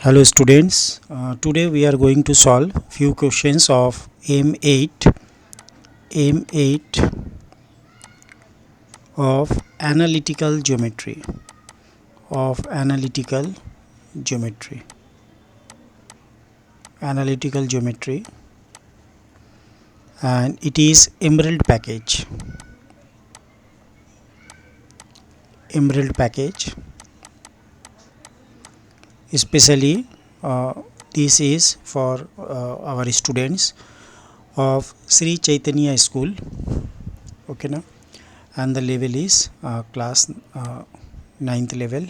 Hello students, today we are going to solve few questions of M8 of analytical geometry, and it is emerald package. Especially this is for our students of Sri Chaitanya School. Okay now, and the level is class 9th level.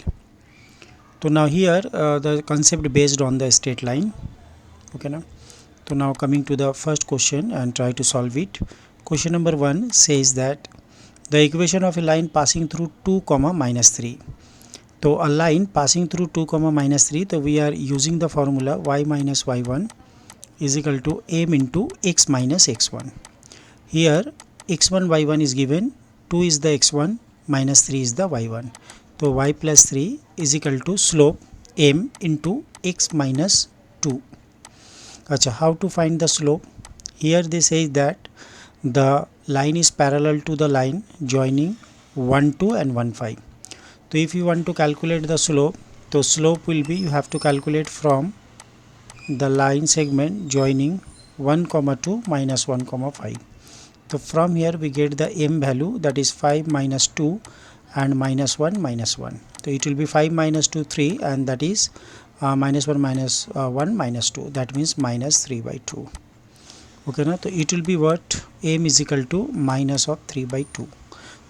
So now here the concept based on the straight line. Okay now, so now coming to the first question and try to solve it. Question number 1 says that the equation of a line passing through 2 comma minus 3. So a line passing through 2 comma minus 3, so we are using the formula y minus y1 is equal to m into x minus x1. Here x1 y1 is given, 2 is the x1 minus 3 is the y1. So y plus 3 is equal to slope m into x minus 2. Achha, how to find the slope? Here they say that the line is parallel to the line joining 1 2 and 1 5. So if you want to calculate the slope, so slope will be, you have to calculate from the line segment joining 1 comma 2 minus 1 comma 5. So from here we get the m value, that is 5 minus 2 and minus 1 minus 1. So it will be 5 minus 2 3, and that is minus 1 minus 1 minus 2, that means minus 3 by 2. Okay now, so it will be what? M is equal to minus of 3 by 2.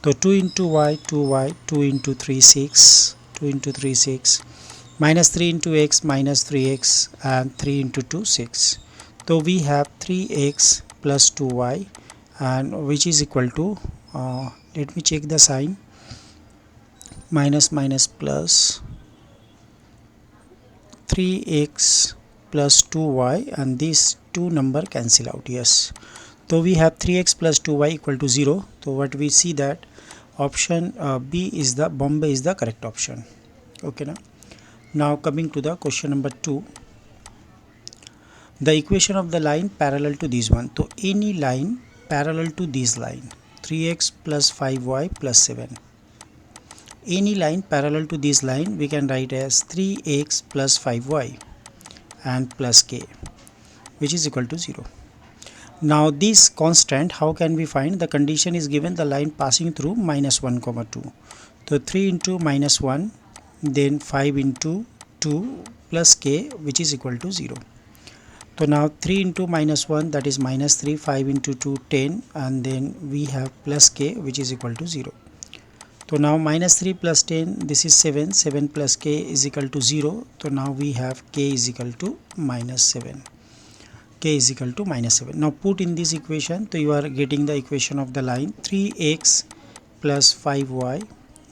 So 2 into y, 2y, 2 into 3, 6, 2 into 3, 6, minus 3 into x, minus 3x, and 3 into 2, 6. So we have 3x plus 2y, and which is equal to, let me check the sign, minus minus plus 3x plus 2y, and these two number cancel out. Yes, so we have 3x plus 2y equal to 0. So what we see that option B is the Bombay is the correct option. Okay now coming to the question number 2, the equation of the line parallel to this one. So any line parallel to this line, 3x plus 5y plus 7, any line parallel to this line we can write as 3x plus 5y and plus k, which is equal to 0. Now this constant, how can we find? The condition is given, the line passing through minus 1 comma 2. So 3 into minus 1, then 5 into 2 plus k, which is equal to 0. So now 3 into minus 1, that is minus 3, 5 into 2 10, and then we have plus k, which is equal to 0. So now minus 3 plus 10, this is 7, 7 plus k is equal to 0. So now we have k is equal to minus 7. K is equal to minus 7. Now put in this equation, so you are getting the equation of the line 3x plus 5y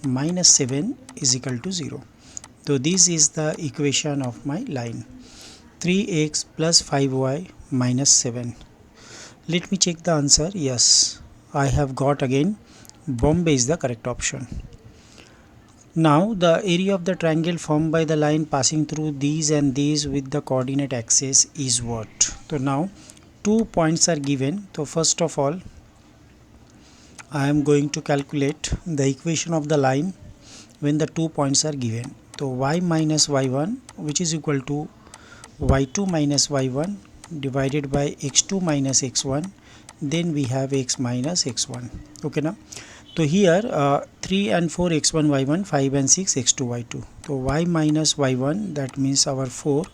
minus 7 is equal to 0. So this is the equation of my line, 3x plus 5y minus 7. Let me check the answer. Yes, I have got again Bombay is the correct option. Now the area of the triangle formed by the line passing through these and these with the coordinate axis is what? So now 2 points are given. So first of all I am going to calculate the equation of the line when the 2 points are given. So y minus y1, which is equal to y2 minus y1 divided by x2 minus x1, then we have x minus x1. Okay now, so here 3 and 4 x1 y1, 5 and 6 x2 y2. So y minus y1, that means our 4,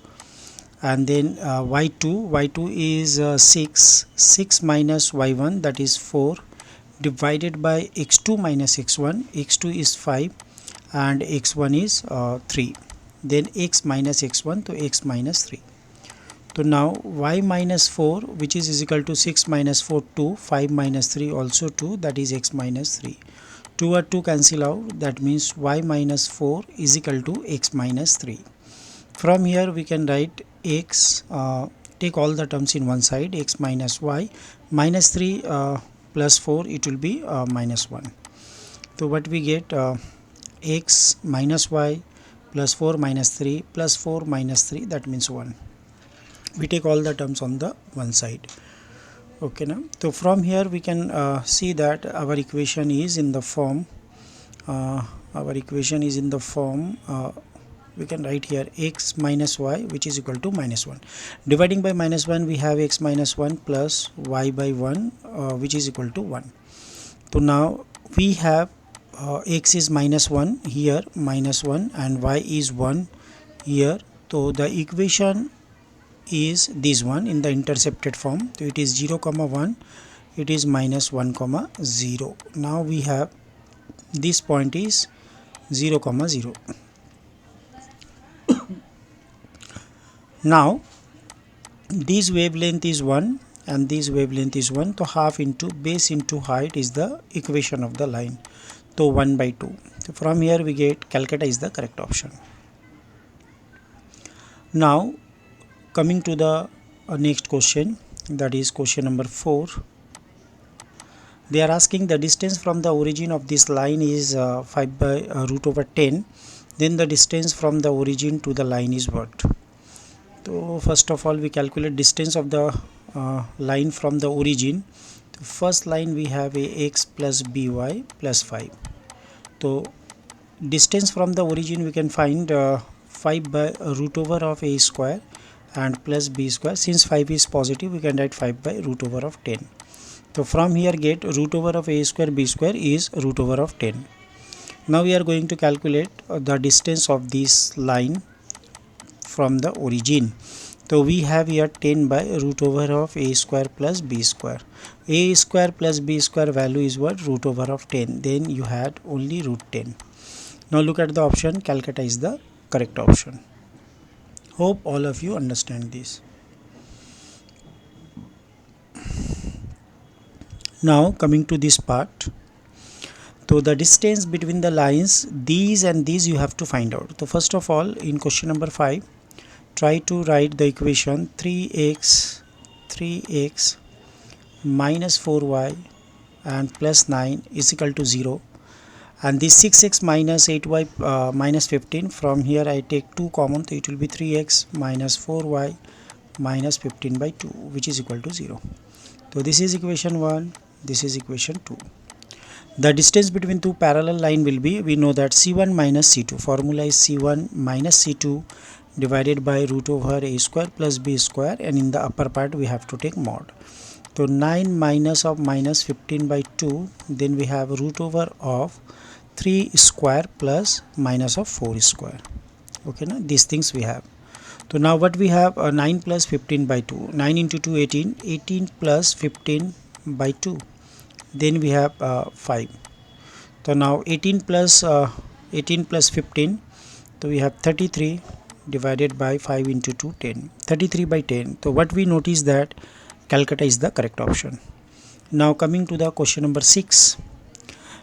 and then y2 is 6 minus y1, that is 4, divided by x2 minus x1, x2 is 5 and x1 is 3, then x minus x1, so x minus 3. So now y minus 4, which is equal to 6 minus 4 2, 5 minus 3 also 2, that is x minus 3. 2 or 2 cancel out, that means y minus 4 is equal to x minus 3. From here we can write x, take all the terms in one side, x minus y minus 3 plus 4, it will be minus 1. So what we get, x minus y plus 4 minus 3 plus 4 minus 3, that means 1. We take all the terms on the one side. Okay, now so from here we can see that our equation is in the form we can write here x minus y, which is equal to minus 1. Dividing by minus 1, we have x minus 1 plus y by 1, which is equal to 1. So now we have x is minus 1 here, minus 1, and y is 1 here. So the equation is this one in the intercepted form. So it is 0 comma 1, it is minus 1 comma 0. Now we have this point is 0 comma 0. Now this wavelength is 1 and this wavelength is 1, so half into base into height is the equation of the line, so 1 by 2. So from here we get Calcutta is the correct option. Now coming to the next question, that is question number 4. They are asking the distance from the origin of this line is 5 by root over 10. Then the distance from the origin to the line is what? So first of all we calculate distance of the line from the origin. The first line we have a x plus by plus 5. So distance from the origin we can find 5 by root over of a square and plus b square. Since 5 is positive, we can write 5 by root over of 10. So from here get root over of a square b square is root over of 10. Now we are going to calculate the distance of this line from the origin. So we have here 10 by root over of a square plus b square. A square plus b square value is what? Root over of 10. Then you had only root 10. Now look at the option. Calcutta is the correct option. Hope all of you understand this. Now coming to this part. So the distance between the lines, these and these you have to find out. So first of all, in question number 5, try to write the equation 3x minus 4y and plus 9 is equal to 0. And this 6x minus 8y minus 15, from here I take 2 common, so it will be 3x minus 4y minus 15 by 2, which is equal to 0. So this is equation 1, this is equation 2. The distance between two parallel line will be, we know that C1 minus C2. Formula is C1 minus C2 divided by root over a square plus b square, and in the upper part we have to take mod. So 9 minus of minus 15 by 2, then we have root over of 3 square plus minus of 4 square. Okay, now these things we have. So now what we have, 9 plus 15 by 2, 9 into 2 18, 18 plus 15 by 2, then we have 5. So now 18 plus 15, so we have 33 divided by 5 into 2, 10, 33 by 10. So what we notice that Calcutta is the correct option. Now coming to the question number 6.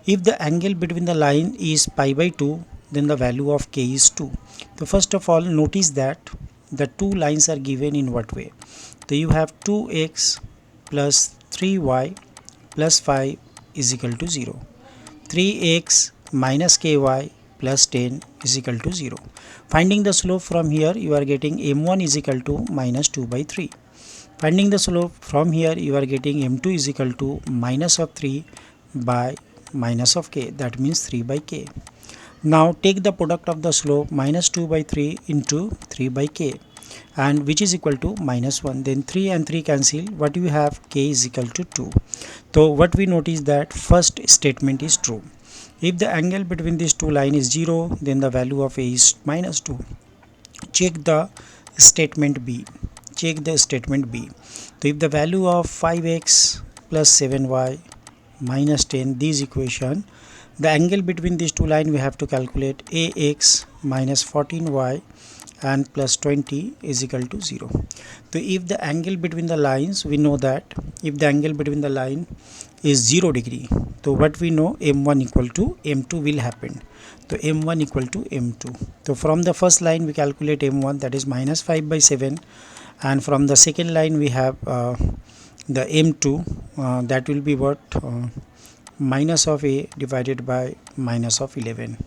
If the angle between the line is pi by 2, then the value of k is 2. So first of all, notice that the two lines are given in what way. So you have 2x plus 3y plus 5 is equal to 0. 3x minus ky plus 10 is equal to 0. Finding the slope from here, you are getting m1 is equal to minus 2 by 3. Finding the slope from here, you are getting m2 is equal to minus of 3 by minus of k, that means 3 by k. Now take the product of the slope minus 2 by 3 into 3 by k, and which is equal to minus 1. Then 3 and 3 cancel. What you have? K is equal to 2. So what we notice that first statement is true. If the angle between these two lines is 0, then the value of a is minus 2. Check the statement B. Check the statement B. So if the value of 5x plus 7y minus 10, this equation, the angle between these two lines we have to calculate ax minus 14y and plus 20 is equal to 0. So if the angle between the lines, we know that if the angle between the line is 0 degree, so what we know, m1 equal to m2 will happen. So m1 equal to m2. So from the first line we calculate m1, that is minus 5 by 7, and from the second line we have the m2, that will be what, minus of a divided by minus of 11.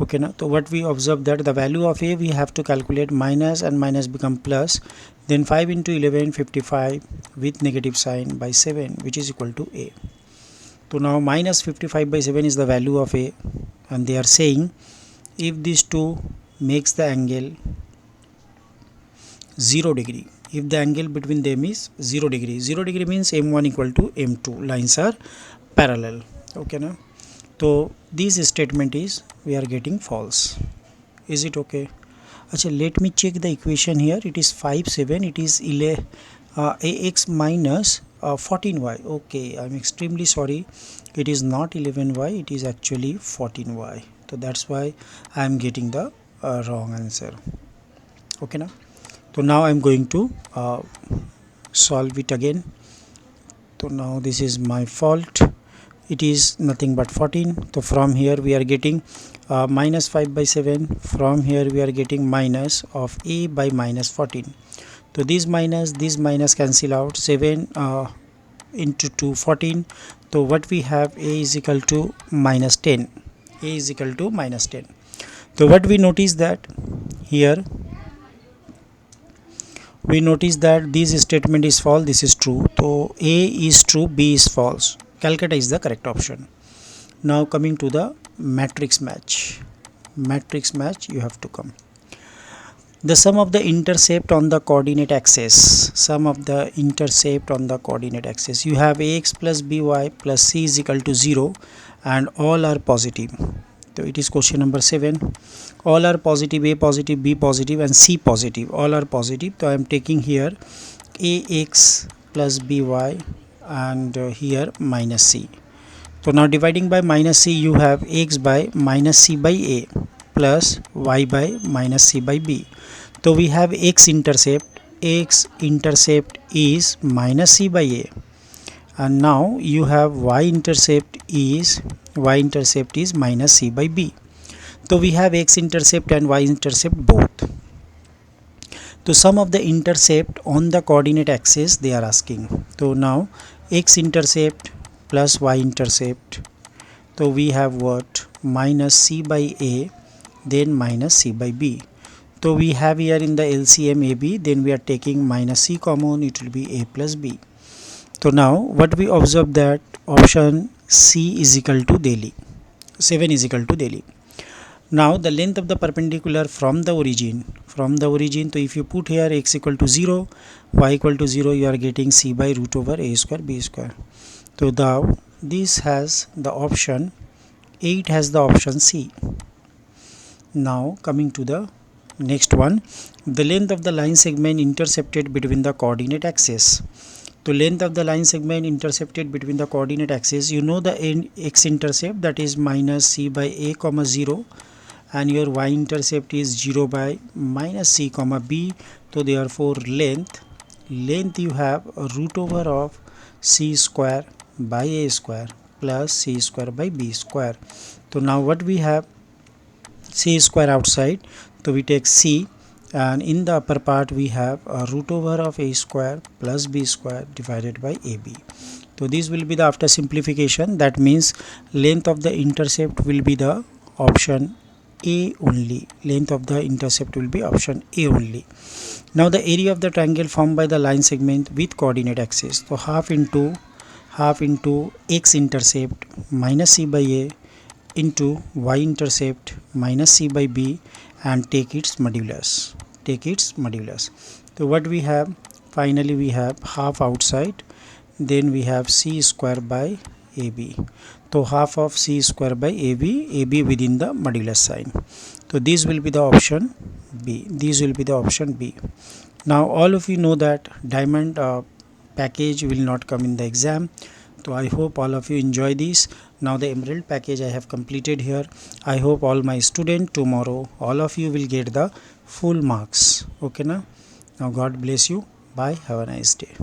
Okay now, so what we observe that the value of a we have to calculate minus and minus become plus, then 5 into 11 55 with negative sign by 7 which is equal to a. So now minus 55 by 7 is the value of a, and they are saying if these two makes the angle 0 degree, if the angle between them is 0 degree, 0 degree means m1 equal to m2, lines are parallel. Okay now, so this statement is we are getting false. Is it okay? Achha, let me check the equation here. It is 5 7, it is ax minus 14y. Okay, I'm extremely sorry, it is not 11y, it is actually 14y. So that's why I'm getting the wrong answer. Okay now, so now I'm going to solve it again. So now this is my fault, it is nothing but 14. So from here we are getting minus 5 by 7, from here we are getting minus of a by minus 14. So this minus cancel out, 7 into 2 14. So what we have, a is equal to minus 10, a is equal to minus 10. So what we notice that here, we notice that this statement is false, this is true. So a is true, b is false, Calcutta is the correct option. Now coming to the matrix match, you have to come. The sum of the intercept on the coordinate axis, you have ax plus by plus c is equal to 0 and all are positive. So it is question number 7. All are positive, a positive, b positive and c positive, all are positive. So I am taking here ax plus by and here minus c. So now dividing by minus c, you have x by minus c by a plus y by minus c by b. So we have x intercept is minus c by a, and now you have y intercept is minus c by b. So we have x intercept and y intercept both. So sum of the intercept on the coordinate axis they are asking. So now x intercept plus y intercept, so we have what, minus c by a then minus c by b. So we have here in the LCM AB, then we are taking minus c common, it will be a plus b. So now what we observe that option C is equal to Delhi, 7 is equal to Delhi. Now the length of the perpendicular from the origin, so if you put here x equal to 0, y equal to 0, you are getting c by root over a square b square. So now this has the option, 8 has the option C. Now coming to the next one, the length of the line segment intercepted between the coordinate axis. So length of the line segment intercepted between the coordinate axis, you know the x intercept, that is minus c by a comma 0, and your y intercept is 0 by minus c comma b. So therefore length you have a root over of c square by a square plus c square by b square. So now what we have, c square outside, so we take c, and in the upper part we have a root over of a square plus b square divided by ab. So this will be the after simplification, that means length of the intercept will be the option A only, length of the intercept will be option A only. Now the area of the triangle formed by the line segment with coordinate axis, so half into x intercept minus c by a into y intercept minus c by b and take its modulus, So what we have, finally we have half outside, then we have c square by ab. So half of c square by ab within the modulus sign. So this will be the option B, Now all of you know that diamond package will not come in the exam. So I hope all of you enjoy this. Now the emerald package I have completed here. I hope all my students, tomorrow all of you will get the full marks. Okay now God bless you. Bye. Have a nice day.